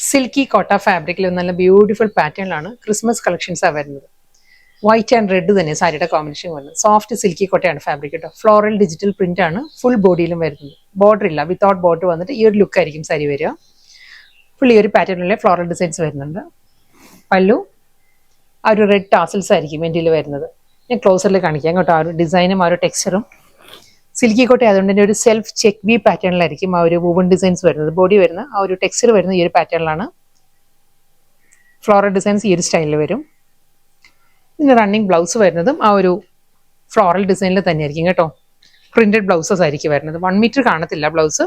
Silky കോട്ട ഫാബ്രിക്കിൽ നല്ല ബ്യൂട്ടിഫുൾ പാറ്റേണിലാണ് ക്രിസ്മസ് കളക്ഷൻസാണ് വരുന്നത്. വൈറ്റ് ആൻഡ് റെഡ് തന്നെ സാരിയുടെ കോമ്പിനേഷൻ വരുന്നത്. സോഫ്റ്റ് സിൽക്കി കോട്ടയാണ് ഫാബ്രിക് കേട്ടോ. ഫ്ലോറൽ ഡിജിറ്റൽ പ്രിന്റ് ആണ് ഫുൾ ബോഡിയിലും വരുന്നത്. ബോർഡർ ഇല്ല, വിത്തൗട്ട് ബോർഡർ വന്നിട്ട് ഈ ഒരു ലുക്ക് ആയിരിക്കും സാരി വരിക. ഫുൾ ഈ ഒരു പാറ്റേണിലെ ഫ്ലോറൽ ഡിസൈൻസ് വരുന്നുണ്ട്. പല്ലു ആ ഒരു റെഡ് ടാസൽസ് ആയിരിക്കും എൻ്റെ വരുന്നത്. ഞാൻ ക്ലോസറിൽ കാണിക്കാം കേട്ടോ. ആ ഒരു ഡിസൈനും ആ ഒരു ടെക്സ്ചറും സിൽക്കി കോട്ട ആയതുകൊണ്ട് തന്നെ ഒരു സെൽഫ് ചെക്ക് വി പാറ്റേണിലായിരിക്കും ആ ഒരു വുവൺ ഡിസൈൻസ് വരുന്നത്. ബോഡി വരുന്ന ആ ഒരു ടെക്സ്ചർ വരുന്ന ഈ ഒരു പാറ്റേണിലാണ്. ഫ്ലോറൽ ഡിസൈൻസ് ഈ ഒരു സ്റ്റൈലിൽ വരും. പിന്നെ റണ്ണിങ് ബ്ലൗസ് വരുന്നതും ആ ഒരു ഫ്ലോറൽ ഡിസൈനിൽ തന്നെയായിരിക്കും കേട്ടോ. പ്രിന്റഡ് ബ്ലൗസസ് ആയിരിക്കും വരുന്നത്. 1 മീറ്റർ കാണത്തില്ല ബ്ലൗസ്.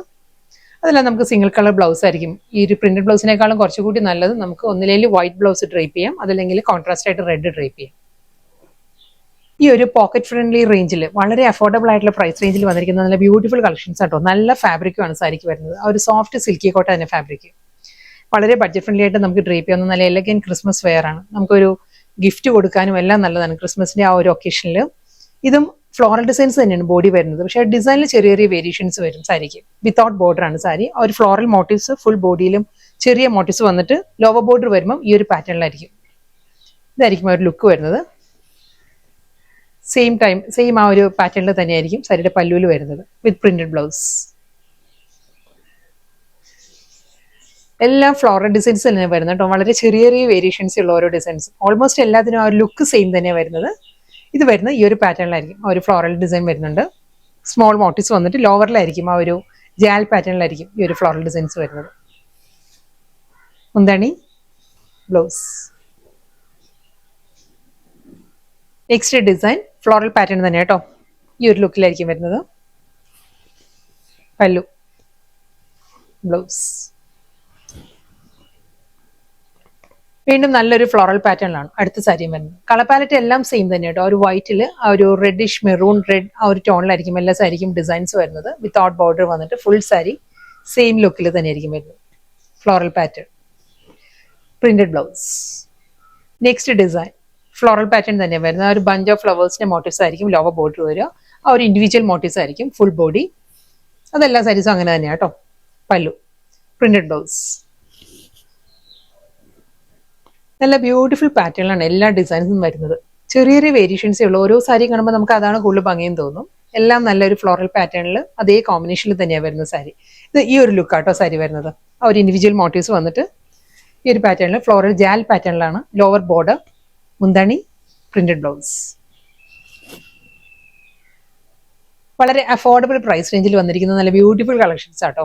അതെല്ലാം നമുക്ക് സിംഗിൾ കളർ ബ്ലൗസ് ആയിരിക്കും. ഈ ഒരു പ്രിന്റഡ് ബ്ലൗസിനേക്കാളും കുറച്ചുകൂടി നല്ലത് നമുക്ക് ഒന്നിലേക്ക് വൈറ്റ് ബ്ലൗസ് ഡ്രൈപ്പ് ചെയ്യാം, അതല്ലെങ്കിൽ കോൺട്രാസ്റ്റ് ആയിട്ട് റെഡ് ഡ്രൈപ്പ് ചെയ്യാം. ഈ ഒരു പോക്കറ്റ് ഫ്രണ്ട്ലി റേഞ്ചിൽ വളരെ അഫോർഡബിൾ ആയിട്ടുള്ള പ്രൈസ് റേഞ്ചിൽ വന്നിരിക്കുന്ന നല്ല ബ്യൂട്ടിഫുൾ കളക്ഷൻസ് ആട്ടോ. നല്ല ഫാബ്രിക്കുമാണ് സാരിക്ക് വരുന്നത്. ആ ഒരു സോഫ്റ്റ് സിൽക്കി കോട്ട തന്നെ ഫാബ്രിക്. വളരെ ബഡ്ജറ്റ് ഫ്രണ്ട്ലി ആയിട്ട് നമുക്ക് ഡ്രൈപ്പ് ചെയ്യാവുന്ന നല്ല എലഗൻ ക്രിസ്മസ് വെയർ ആണ്. നമുക്കൊരു ഗിഫ്റ്റ് കൊടുക്കാനും എല്ലാം നല്ലതാണ് ക്രിസ്മസിന്റെ ആ ഒരു ഒക്കേഷനിൽ. ഇതും ഫ്ലോറൽ ഡിസൈൻസ് തന്നെയാണ് ബോഡി വരുന്നത്. പക്ഷേ ഡിസൈനിൽ ചെറിയ ചെറിയ വേരിയേഷൻസ് വരും സാരിക്ക്. വിത്തൗട്ട് ബോർഡർ ആണ് സാരി. ആ ഒരു ഫ്ലോറൽ മോട്ടീവ്സ് ഫുൾ ബോഡിയിലും ചെറിയ മോട്ടീവ്സ് വന്നിട്ട് ലോവർ ബോർഡർ വരുമ്പോൾ ഈ ഒരു പാറ്റേണിലായിരിക്കും. ഇതായിരിക്കും ആ ഒരു ലുക്ക് വരുന്നത്. സെയിം ആ ഒരു പാറ്റേണിൽ തന്നെയായിരിക്കും സാരിയുടെ പല്ലുവിൽ വരുന്നത് വിത്ത് പ്രിന്റഡ് ബ്ലൗസ്. എല്ലാം ഫ്ലോറൽ ഡിസൈൻസ് തന്നെ വരുന്നത് കേട്ടോ. വളരെ ചെറിയ ചെറിയ വേരിയേഷൻസ് ഉള്ള ഓരോ ഡിസൈൻസ്. ഓൾമോസ്റ്റ് എല്ലാത്തിനും ആ ഒരു ലുക്ക് സെയിം തന്നെ വരുന്നത്. ഇത് വരുന്നത് ഈ ഒരു പാറ്റേണിലായിരിക്കും. ആ ഒരു ഫ്ലോറൽ ഡിസൈൻ വരുന്നുണ്ട്. സ്മോൾ മോട്ടീവ്സ് വന്നിട്ട് ലോവറിലായിരിക്കും ആ ഒരു ജാൽ പാറ്റേണിലായിരിക്കും ഈ ഒരു ഫ്ലോറൽ ഡിസൈൻസ് വരുന്നത്. മുന്താണി blouse. Next design floral pattern തന്നെ കേട്ടോ. ഈ ഒരു ലുക്കിലായിരിക്കും വരുന്നത്. പല്ലു, ബ്ലൗസ്. വീണ്ടും നല്ലൊരു ഫ്ലോറൽ പാറ്റേണിലാണ് അടുത്ത സാരിയും വരുന്നത്. കളർ പാലറ്റ് എല്ലാം സെയിം തന്നെ കേട്ടോ. ഒരു വൈറ്റിൽ ആ ഒരു റെഡിഷ് മെറൂൺ റെഡ് ആ ഒരു ടോണിലായിരിക്കും എല്ലാ സാരിക്കും ഡിസൈൻസ് വരുന്നത്. വിത്തൗട്ട് ബോർഡർ വന്നിട്ട് ഫുൾ സാരി സെയിം ലുക്കിൽ തന്നെയായിരിക്കും വരുന്നത്. Floral pattern, printed blouse. Next design floral pattern തന്നെയാണ് വരുന്നത്. ആ ഒരു ബഞ്ച് ഓഫ് ഫ്ലവേഴ്സിന്റെ മോട്ടീവ്സ് ആയിരിക്കും ലോവർ ബോർഡർ വരിക. ആ ഒരു ഇൻഡിവിജ്വൽ മോട്ടീവ്സ് ആയിരിക്കും ഫുൾ ബോഡി. അതെല്ലാ സാരീസും അങ്ങനെ തന്നെയാണ് കേട്ടോ. പല്ലു, പ്രിന്റഡ് ബ്ലൗസ്. നല്ല ബ്യൂട്ടിഫുൾ പാറ്റേണിലാണ് എല്ലാ ഡിസൈൻസും വരുന്നത്. ചെറിയ ചെറിയ വേരിയേഷൻസേ ഉള്ളൂ. ഓരോ സാരി കാണുമ്പോൾ നമുക്ക് അതാണ് കൂടുതൽ ഭംഗിയും തോന്നും. എല്ലാം നല്ലൊരു ഫ്ലോറൽ പാറ്റേണിൽ അതേ കോമ്പിനേഷനിൽ തന്നെയാണ് വരുന്ന സാരി. ഇത് ഈ ഒരു ലുക്കാട്ടോ സാരി വരുന്നത്. ആ ഒരു ഇൻഡിവിജ്വൽ മോട്ടീവ്സ് വന്നിട്ട് ഈ ഒരു പാറ്റേണിൽ ഫ്ലോറൽ ജാൽ പാറ്റേണിലാണ്. ലോവർ ബോർഡർ, മുന്താണി, പ്രിന്റഡ് ബ്ലൗസ്. വളരെ അഫോർഡബിൾ പ്രൈസ് റേഞ്ചിൽ വന്നിരിക്കുന്ന നല്ല ബ്യൂട്ടിഫുൾ കളക്ഷൻസ് ആട്ടോ.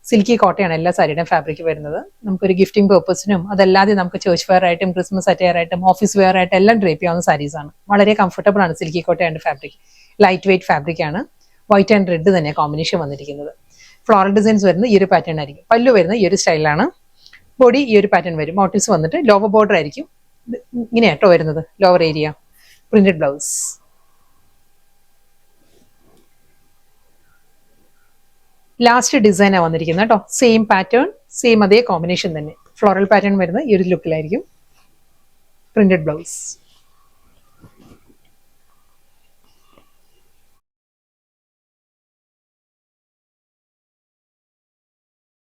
സിൽക്കി കോട്ടയാണ് എല്ലാ സാരിയുടെയും ഫാബ്രിക് വരുന്നത്. നമുക്കൊരു ഗിഫ്റ്റിംഗ് പേർപ്പസിനും അതല്ലാതെ നമുക്ക് ചേർച്ച് വെയർ ആയിട്ടും ക്രിസ്മസ് അറ്റയർ ആയിട്ടും ഓഫീസ് വെയർ ആയിട്ടും എല്ലാം ഡ്രേപ്പ് ചെയ്യാവുന്ന സാരീസ് ആണ്. വളരെ കംഫർട്ടബിൾ ആണ് സിൽക്കി കോട്ടയുടെ ഫാബ്രിക്. ലൈറ്റ് വെയിറ്റ് ഫാബ്രിക് ആണ്. വൈറ്റ് ആൻഡ് റെഡ് തന്നെ കോമ്പിനേഷൻ വന്നിരിക്കുന്നത്. ഫ്ലോറൽ ഡിസൈൻസ് വരുന്നത് ഈ ഒരു പാറ്റേൺ ആയിരിക്കും. പല്ലു വരുന്നത് ഈ ഒരു സ്റ്റൈലാണ്. ബോഡി ഈ ഒരു പാറ്റേൺ വരും. മോട്ടീവ്സ് വന്നിട്ട് ലോവർ ബോർഡർ ആയിരിക്കും. ഇങ്ങനെയാട്ടോ വരുന്നത്. Lower area, printed blouse. Last ഡിസൈനാണ് വന്നിരിക്കുന്നത് കേട്ടോ. സെയിം പാറ്റേൺ, സെയിം അതേ കോമ്പിനേഷൻ തന്നെ. ഫ്ലോറൽ പാറ്റേൺ വരുന്നത് ഈ ഒരു ലുക്കിലായിരിക്കും. Printed blouse.